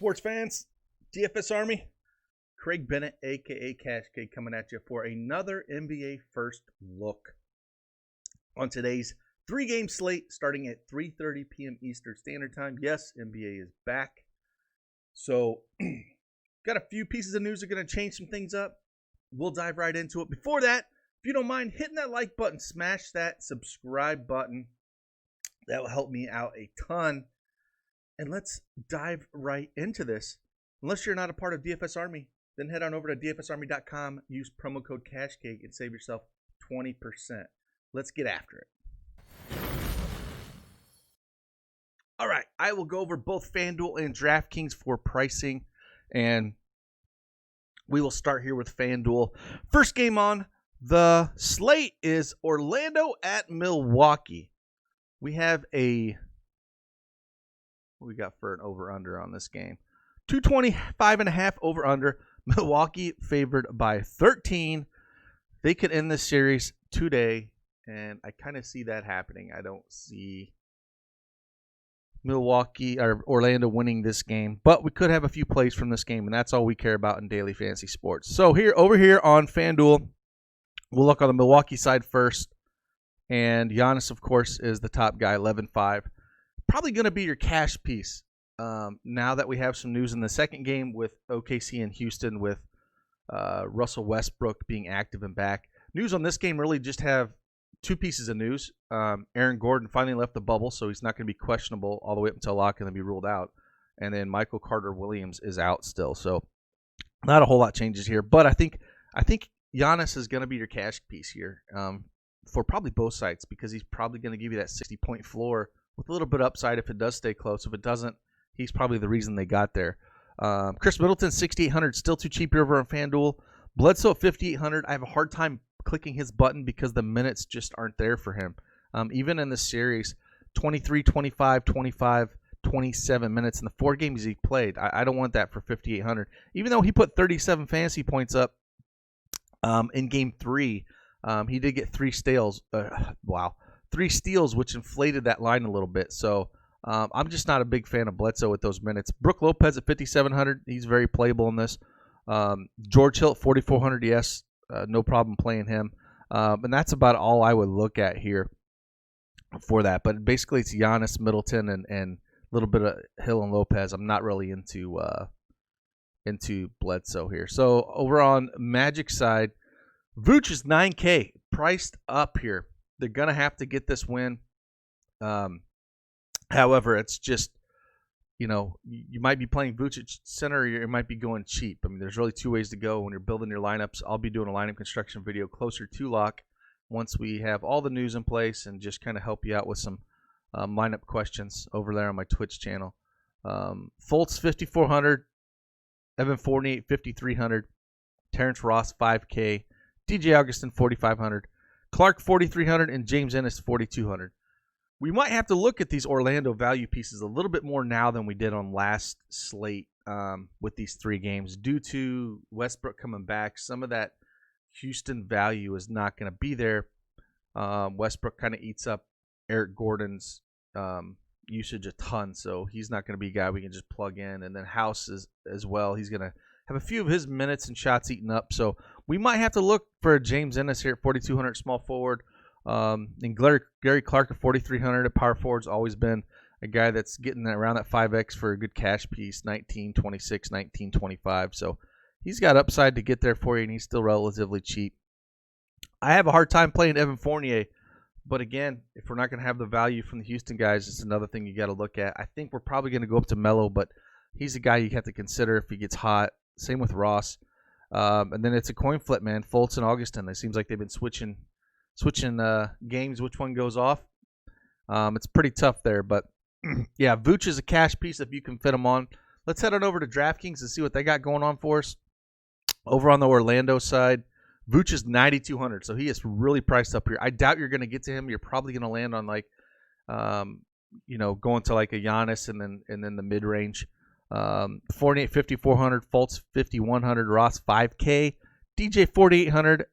sports fans? DFSArmy, Craig Bennett, a.k.a. Cash K, coming at you for another NBA First Look. On today's three-game slate, starting at 3:30 p.m. Eastern Standard Time. Yes, NBA is back. So, got a few pieces of news that are going to change some things up. We'll dive right into it. Before that, if you don't mind hitting that like button, smash that subscribe button. That will help me out a ton. And let's dive right into this. Unless you're not a part of DFSArmy, then head on over to DFSArmy.com, use promo code CashCake, and save yourself 20%. Let's get after it. All right, I will go over both FanDuel and DraftKings for pricing, and we will start here with FanDuel. First game on the slate is Orlando at Milwaukee. We have what we got for an over-under on this game? 225.5 over-under. Milwaukee favored by 13. They could end this series today, and I kind of see that happening. I don't see Milwaukee or Orlando winning this game, but we could have a few plays from this game, and that's all we care about in daily fantasy sports. So over here on FanDuel, we'll look on the Milwaukee side first, and Giannis, of course, is the top guy, 11.5. Probably going to be your cash piece now that we have some news in the second game with OKC and Houston, with Russell Westbrook being active and back. News on this game really just have two pieces of news. Aaron Gordon finally left the bubble, so he's not going to be questionable all the way up until lock and then be ruled out. And then Michael Carter-Williams is out still, so not a whole lot changes here. But I think Giannis is going to be your cash piece here for probably both sides, because he's probably going to give you that 60-point floor with a little bit of upside if it does stay close. If it doesn't, he's probably the reason they got there. Chris Middleton, 6,800, still too cheap here over on FanDuel. Bledsoe, 5,800. I have a hard time clicking his button because the minutes just aren't there for him. Even in this series, 23, 25, 25, 27 minutes in the 4 games he played. I don't want that for 5,800. Even though he put 37 fantasy points up in Game 3, he did get 3 steals. 3 steals, which inflated that line a little bit. So I'm just not a big fan of Bledsoe with those minutes. Brook Lopez at 5,700. He's very playable in this. George Hill at 4,400. Yes, no problem playing him. And that's about all I would look at here for that. But basically, it's Giannis, Middleton, and a little bit of Hill and Lopez. I'm not really into Bledsoe here. So over on Magic side, Vooch is 9K, priced up here. They're going to have to get this win. However, it's just, you might be playing Vooch at center, or you might be going cheap. I mean, there's really 2 ways to go when you're building your lineups. I'll be doing a lineup construction video closer to lock once we have all the news in place, and just kind of help you out with some lineup questions over there on my Twitch channel. Fultz, 5,400. Evan Fournier, 5,300. Terrence Ross, 5K. DJ Augustin, 4,500. Clark, 4,300, and James Ennis, 4,200. We might have to look at these Orlando value pieces a little bit more now than we did on last slate with these 3 games. Due to Westbrook coming back, some of that Houston value is not going to be there. Westbrook kind of eats up Eric Gordon's usage a ton, so he's not going to be a guy we can just plug in. And then House is as well. He's going to have a few of his minutes and shots eaten up. So we might have to look for James Ennis here at 4,200 small forward. And Gary Clark at 4,300 at power forward's always been a guy that's getting around that 5X for a good cash piece, 19.26, 19.25. So he's got upside to get there for you, and he's still relatively cheap. I have a hard time playing Evan Fournier, but again, if we're not going to have the value from the Houston guys, it's another thing you got to look at. I think we're probably going to go up to Melo, but he's a guy you have to consider if he gets hot. Same with Ross. And then it's a coin flip, man. Fultz and Augustin. It seems like they've been switching games, which one goes off. It's pretty tough there. But, yeah, Vooch is a cash piece if you can fit him on. Let's head on over to DraftKings and see what they got going on for us. Over on the Orlando side, Vooch is 9,200, so he is really priced up here. I doubt you're going to get to him. You're probably going to land on, going to like a Giannis and then the mid-range. Fournier 5,400, Fultz 5,100, Ross 5K, DJ 4,800,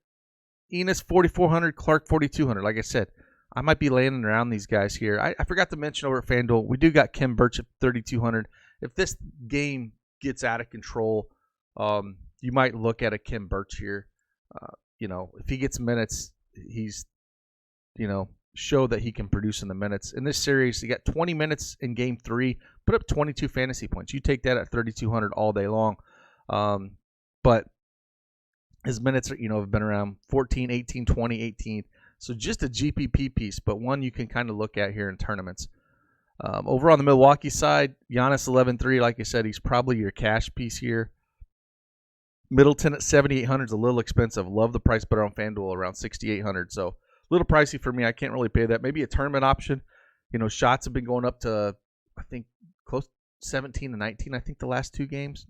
Enos 4,400, Clark 4,200. Like I said, I might be landing around these guys here. I forgot to mention over at FanDuel, we do got Kim Birch at 3,200. If this game gets out of control, you might look at a Kim Birch here. If he gets minutes, he's, show that he can produce in the minutes. In this series, he got 20 minutes in game 3, put up 22 fantasy points. You take that at 3,200 all day long. But his minutes are, have been around 14, 18, 20, 18. So just a GPP piece, but one you can kind of look at here in tournaments. Over on the Milwaukee side, Giannis 11-3. Like I said, he's probably your cash piece here. Middleton at 7,800 is a little expensive. Love the price better on FanDuel around 6,800. So a little pricey for me. I can't really pay that. Maybe a tournament option. Shots have been going up to, I think, close to 17 to 19, I think, the last 2 games.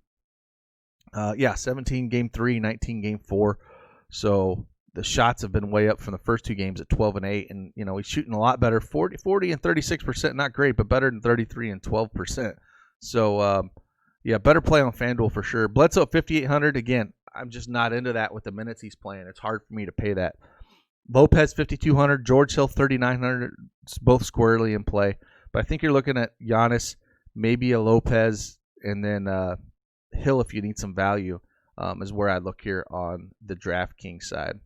17 game 3, 19 game 4. So the shots have been way up from the first 2 games at 12 and 8. And, he's shooting a lot better. 40 and 36%, not great, but better than 33 and 12%. So, better play on FanDuel for sure. Bledsoe at 5,800. Again, I'm just not into that with the minutes he's playing. It's hard for me to pay that. Lopez 5,200. George Hill 3,900. It's both squarely in play. But I think you're looking at Giannis, maybe a Lopez, and then Hill if you need some value is where I look here on the DraftKings side.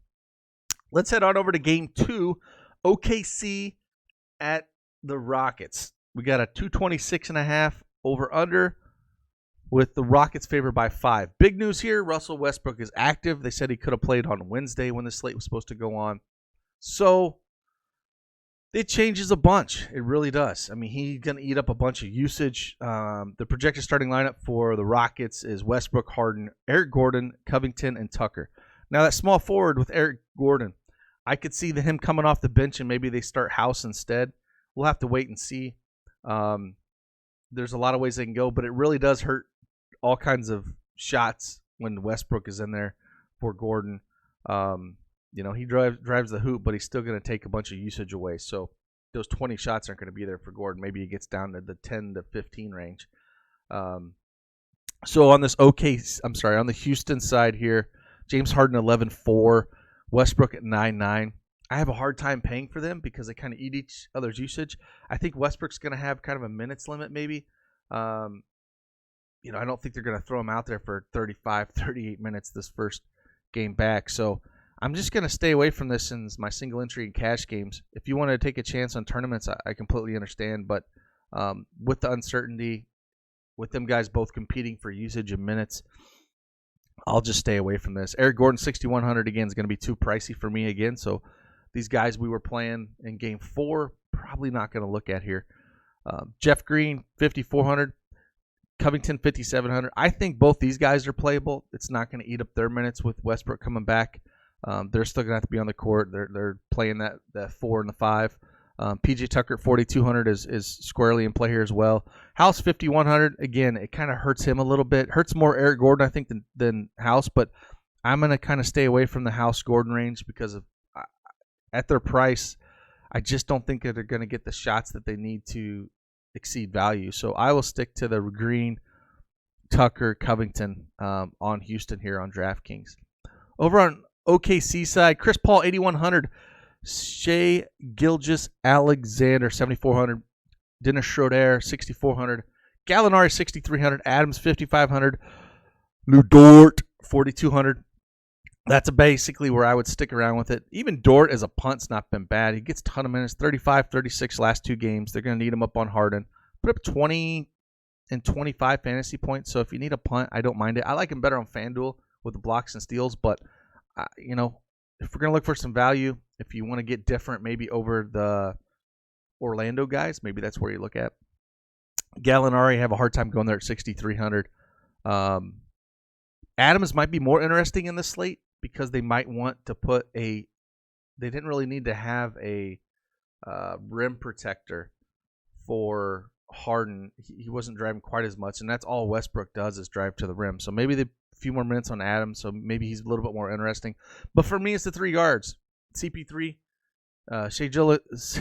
Let's head on over to game 2. OKC at the Rockets. We got a 226.5 over under with the Rockets favored by 5. Big news here, Russell Westbrook is active. They said he could have played on Wednesday when the slate was supposed to go on. So it changes a bunch. It really does. I mean, he's going to eat up a bunch of usage. The projected starting lineup for the Rockets is Westbrook, Harden, Eric Gordon, Covington, and Tucker. Now, that small forward with Eric Gordon, I could see him coming off the bench and maybe they start House instead. We'll have to wait and see. There's a lot of ways they can go, but it really does hurt all kinds of shots when Westbrook is in there for Gordon. He drives the hoop, but he's still going to take a bunch of usage away. So those 20 shots aren't going to be there for Gordon. Maybe he gets down to the 10 to 15 range. So on the Houston side here, James Harden 11-4, Westbrook at 9-9. I have a hard time paying for them because they kind of eat each other's usage. I think Westbrook's going to have kind of a minutes limit maybe. I don't think they're going to throw him out there for 35, 38 minutes this first game back. So I'm just going to stay away from this in my single entry and cash games. If you want to take a chance on tournaments, I completely understand. But with the uncertainty, with them guys both competing for usage and minutes, I'll just stay away from this. Eric Gordon, 6,100 again, is going to be too pricey for me again. So these guys we were playing in game 4, probably not going to look at here. Jeff Green, 5,400. Covington, 5,700. I think both these guys are playable. It's not going to eat up their minutes with Westbrook coming back. They're still going to have to be on the court. They're playing that 4 and the 5. PJ Tucker, 4,200 is squarely in play here as well. House, 5,100. Again, it kind of hurts him a little bit. Hurts more Eric Gordon, I think, than House. But I'm going to kind of stay away from the House Gordon range because of at their price, I just don't think that they're going to get the shots that they need to exceed value. So I will stick to the Green, Tucker, Covington on Houston here on DraftKings. Over on OKC side, Chris Paul 8,100, Shai Gilgeous-Alexander 7,400, Dennis Schroeder 6,400, Gallinari 6,300, Adams 5,500, Lou Dort 4,200. That's basically where I would stick around with it. Even Dort as a punt's not been bad. He gets a ton of minutes, 35, 36 last 2 games. They're going to need him up on Harden. Put up 20 and 25 fantasy points. So if you need a punt, I don't mind it. I like him better on FanDuel with the blocks and steals. But, if we're going to look for some value, if you want to get different maybe over the Orlando guys, maybe that's where you look at. Gallinari, have a hard time going there at 6,300. Adams might be more interesting in this slate because they might want to put they didn't really need to have a rim protector for Harden. He wasn't driving quite as much, and that's all Westbrook does is drive to the rim. So maybe a few more minutes on Adams, so maybe he's a little bit more interesting. But for me, it's the 3 guards. CP3, Shai Gilgeous,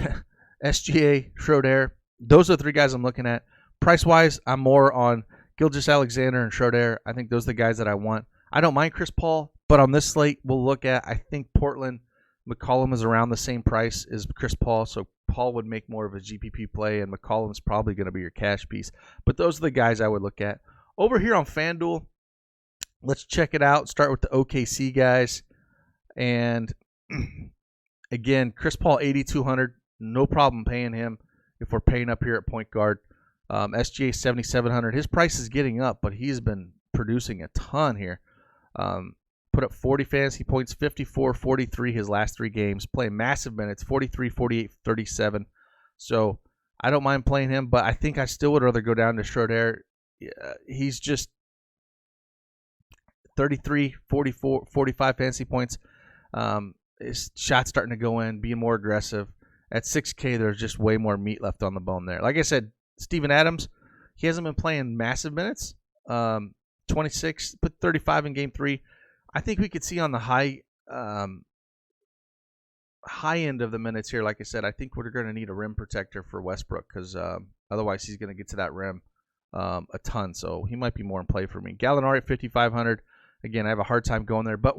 SGA, Schroeder. Those are the 3 guys I'm looking at. Price-wise, I'm more on Gilgeous-Alexander and Schroeder. I think those are the guys that I want. I don't mind Chris Paul, but on this slate, we'll look at, I think Portland, McCollum is around the same price as Chris Paul, so Paul would make more of a GPP play, and McCollum's probably going to be your cash piece. But those are the guys I would look at. Over here on FanDuel, let's check it out. Start with the OKC guys. And again, Chris Paul, 8,200. No problem paying him if we're paying up here at point guard. SGA, 7,700. His price is getting up, but he's been producing a ton here. Put up 40 fantasy points, 54, 43 his last 3 games. Playing massive minutes, 43, 48, 37. So I don't mind playing him, but I think I still would rather go down to Schroeder. He's just 33, 44, 45 fantasy points. His shot's starting to go in, being more aggressive. At 6K, there's just way more meat left on the bone there. Like I said, Steven Adams, he hasn't been playing massive minutes. 26, put 35 in game 3. I think we could see on the high end of the minutes here. Like I said, I think we're going to need a rim protector for Westbrook because otherwise he's going to get to that rim a ton. So he might be more in play for me. Gallinari at 5,500. Again, I have a hard time going there, but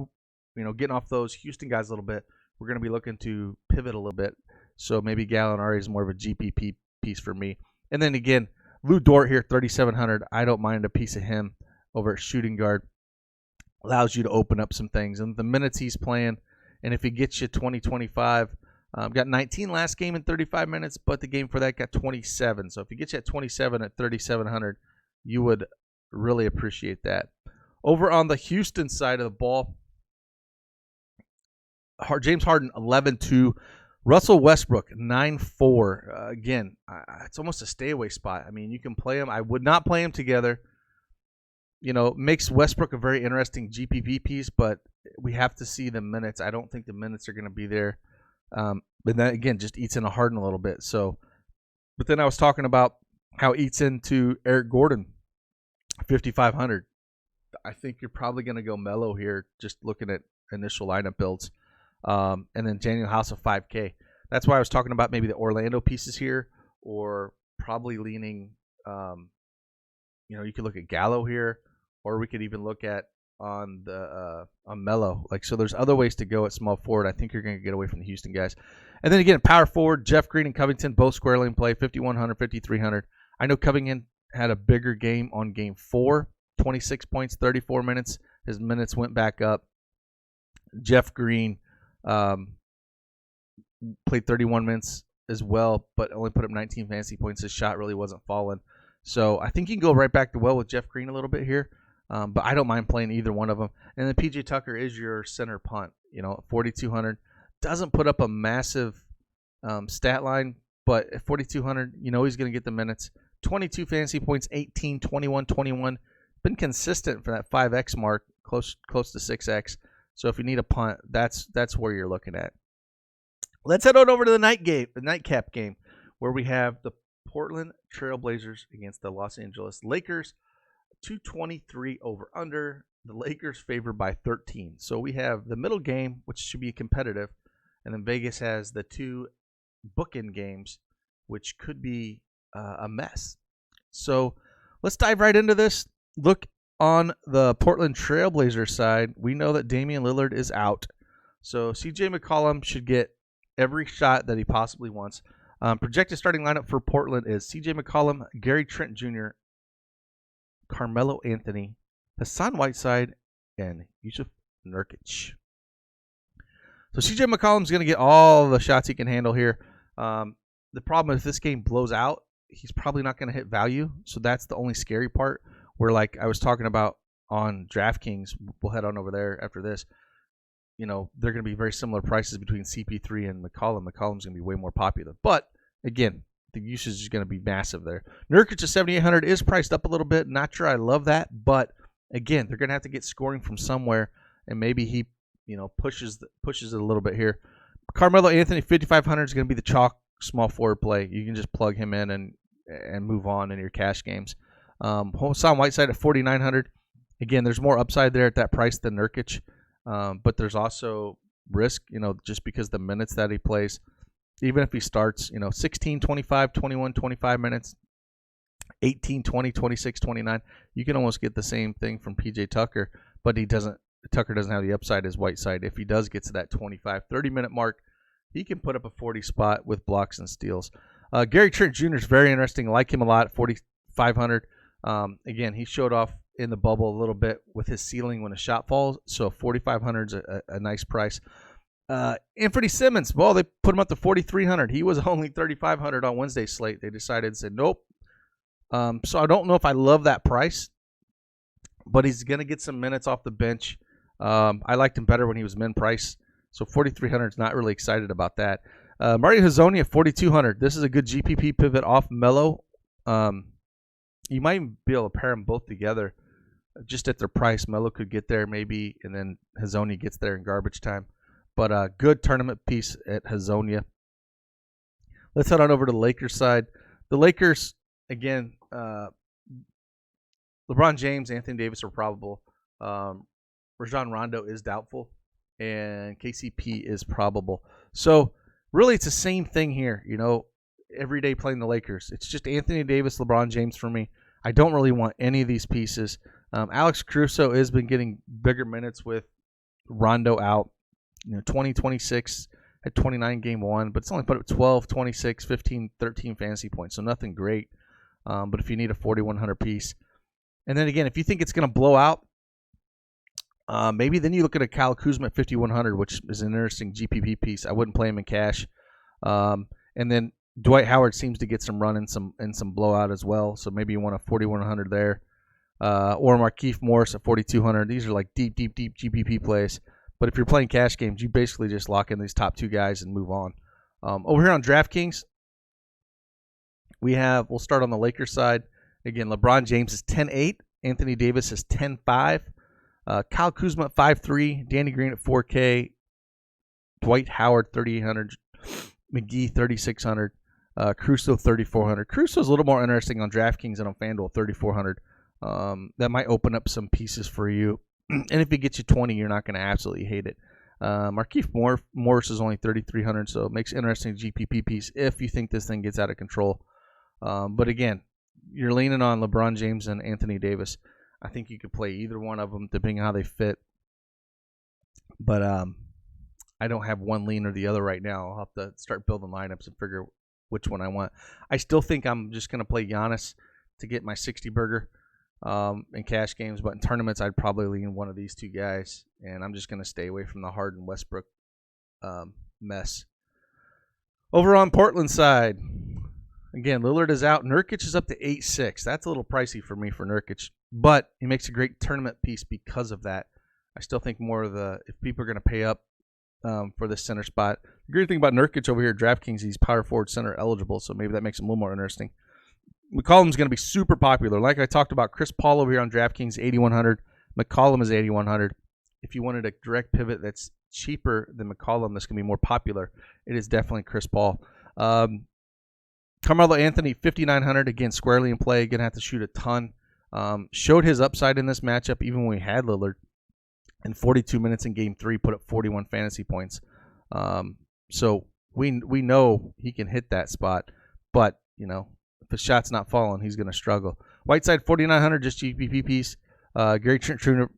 getting off those Houston guys a little bit, we're going to be looking to pivot a little bit. So maybe Gallinari is more of a GPP piece for me. And then again, Lou Dort here, 3,700. I don't mind a piece of him over at shooting guard. Allows you to open up some things. And the minutes he's playing, and if he gets you 20, 25, got 19 last game in 35 minutes, but the game for that got 27. So if he gets you at 27 at 3,700, you would really appreciate that. Over on the Houston side of the ball, James Harden, 11-2. Russell Westbrook, 9-4. Again, it's almost a stay away spot. I mean, you can play them. I would not play them together. Makes Westbrook a very interesting GPP piece, but we have to see the minutes. I don't think the minutes are going to be there. But that, again, just eats into Harden a little bit. So, but then I was talking about how it eats into Eric Gordon, 5,500. I think you're probably going to go mellow here, just looking at initial lineup builds. And then Daniel House of 5K. That's why I was talking about maybe the Orlando pieces here, or probably leaning, you could look at Gallo here, or we could even look at on Melo. So there's other ways to go at small forward. I think you're going to get away from the Houston guys. And then again, power forward, Jeff Green and Covington both squarely in play, 5,100, 5,300. I know Covington had a bigger game on game 4, 26 points, 34 minutes. His minutes went back up. Jeff Green played 31 minutes as well, but only put up 19 fantasy points. His shot really wasn't falling. So I think you can go right back to well with Jeff Green a little bit here. But I don't mind playing either one of them. And then PJ Tucker is your center punt, 4,200. Doesn't put up a massive stat line, but at 4,200, he's going to get the minutes. 22 fantasy points, 18, 21, 21. Been consistent for that 5X mark, close to 6X. So if you need a punt, that's where you're looking at. Let's head on over to the nightcap game, where we have the Portland Trailblazers against the Los Angeles Lakers. 223 over under. The Lakers favored by 13. So we have the middle game, which should be competitive, and then Vegas has the 2 bookend games, which could be a mess. So let's dive right into this. Look on the Portland Trailblazers side. We know that Damian Lillard is out, so CJ McCollum should get every shot that he possibly wants. Projected starting lineup for Portland is CJ McCollum, Gary Trent Jr., Carmelo Anthony, Hassan Whiteside, and Yusuf Nurkic. So CJ McCollum's going to get all the shots he can handle here. The problem is if this game blows out, he's probably not going to hit value. So that's the only scary part. Where, like I was talking about on DraftKings, we'll head on over there after this. They're going to be very similar prices between CP3 and McCollum. McCollum's going to be way more popular. But again, the usage is going to be massive there. Nurkic at 7,800 is priced up a little bit. Not sure I love that, but again, they're going to have to get scoring from somewhere, and maybe he, pushes it a little bit here. Carmelo Anthony, 5,500 is going to be the chalk small forward play. You can just plug him in and move on in your cash games. Hassan Whiteside at 4,900. Again, there's more upside there at that price than Nurkic, but there's also risk, just because the minutes that he plays. Even if he starts, 16, 25, 21, 25 minutes, 18, 20, 26, 29, you can almost get the same thing from PJ Tucker, but Tucker doesn't have the upside as Whiteside. If he does get to that 25, 30-minute mark, he can put up a 40 spot with blocks and steals. Gary Trent Jr. is very interesting. I like him a lot, 4,500. Again, he showed off in the bubble a little bit with his ceiling when a shot falls, so 4,500 is a nice price. Anthony Simmons, well, they put him up to 4,300. He was only 3,500 on Wednesday's slate. They decided and said nope. So I don't know if I love that price, but he's going to get some minutes off the bench. I liked him better when he was min price, so 4,300 is not really excited about that. Mario Hezonja, 4,200. This is a good GPP pivot off Melo. You might even be able to pair them both together just at their price. Melo could get there maybe, and then Hezonja gets there in garbage time. But a good tournament piece at Hezonja. Let's head on over to the Lakers side. The Lakers, again, LeBron James, Anthony Davis are probable. Rajon Rondo is doubtful, and KCP is probable. So really, it's the same thing here. Every day playing the Lakers, it's just Anthony Davis, LeBron James for me. I don't really want any of these pieces. Alex Caruso has been getting bigger minutes with Rondo out. 20-26 at 29 game one, but it's only put up 12, 26, 15, 13 fantasy points, so nothing great. But if you need a 4,100 piece, and then again, if you think it's going to blow out, maybe then you look at a Kyle Kuzma at 5,100, which is an interesting GPP piece. I wouldn't play him in cash. And then Dwight Howard seems to get some run and some blowout as well, so maybe you want a 4,100 there. Or Markieff Morris at 4,200. These are like deep GPP plays. But if you're playing cash games, you basically just lock in these top two guys and move on. Over here on DraftKings, we'll start on the Lakers side. Again, LeBron James is 10-8. Anthony Davis is 10-5. Kyle Kuzma at 5-3. Danny Green at 4K. Dwight Howard 3,800. McGee 3,600. Caruso 3,400. Caruso's a little more interesting on DraftKings than on FanDuel, 3,400. That might open up some pieces for you. And if it gets you 20, you're not going to absolutely hate it. Markieff Morris is only 3,300, so it makes an interesting GPP piece if you think this thing gets out of control. But again, you're leaning on LeBron James and Anthony Davis. I think you could play either one of them depending on how they fit. But I don't have one lean or the other right now. I'll have to start building lineups and figure which one I want. I still think I'm just going to play Giannis to get my 60 burger. In cash games, but in tournaments, I'd probably lean one of these two guys, and I'm just going to stay away from the Harden Westbrook mess. Over on Portland side, again, Lillard is out. Nurkic is up to 8-6. That's a little pricey for me for Nurkic, but he makes a great tournament piece because of that. I still think more of if people are going to pay up for this center spot. The great thing about Nurkic over here at DraftKings, he's power forward center eligible, so maybe that makes him a little more interesting. McCollum's going to be super popular. Like I talked about, Chris Paul over here on DraftKings, 8,100. McCollum is 8,100. If you wanted a direct pivot that's cheaper than McCollum, that's going to be more popular, it is definitely Chris Paul. Carmelo Anthony, 5,900. Again, squarely in play. Going to have to shoot a ton. Showed his upside in this matchup even when we had Lillard. In 42 minutes in Game 3, put up 41 fantasy points. So we know he can hit that spot. But, if the shot's not falling, he's going to struggle. Whiteside, 4,900, just GPP piece. Gary Trent Jr. at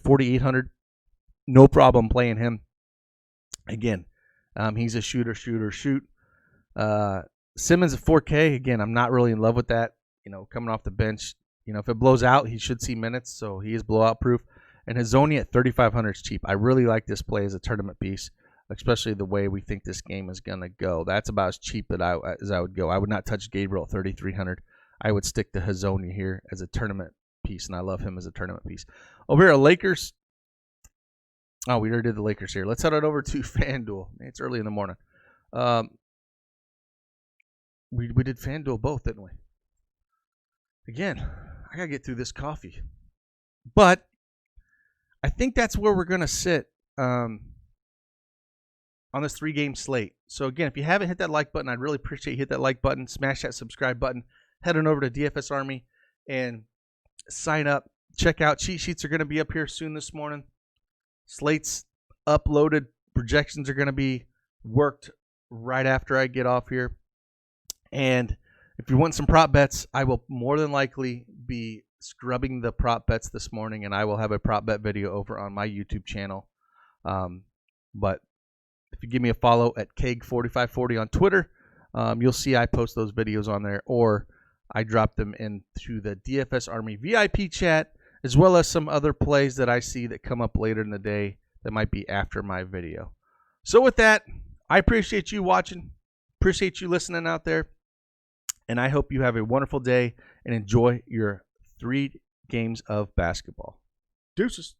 4,800. No problem playing him. Again, he's a shoot. Simmons at 4K. Again, I'm not really in love with that. Coming off the bench. If it blows out, he should see minutes, so he is blowout proof. And Hezonja at 3,500 is cheap. I really like this play as a tournament piece, especially the way we think this game is going to go. That's about as cheap as I would go. I would not touch Gabriel at 3,300. I would stick to Hezonja here as a tournament piece, and I love him as a tournament piece. Over here, Lakers. Oh, we already did the Lakers here. Let's head on over to FanDuel. It's early in the morning. We did FanDuel both, didn't we? Again, I got to get through this coffee. But I think that's where we're going to sit on this 3-game slate. So again, if you haven't hit that like button, I'd really appreciate you hit that like button, smash that subscribe button, head on over to DFSArmy and sign up. Check out cheat sheets are going to be up here soon this morning. Slates uploaded, projections are going to be worked right after I get off here. And if you want some prop bets, I will more than likely be scrubbing the prop bets this morning, and I will have a prop bet video over on my YouTube channel. But if you give me a follow at Keg4540 on Twitter, you'll see I post those videos on there, or I drop them into the DFSArmy VIP chat, as well as some other plays that I see that come up later in the day that might be after my video. So with that, I appreciate you watching, appreciate you listening out there, and I hope you have a wonderful day and enjoy your 3 games of basketball. Deuces.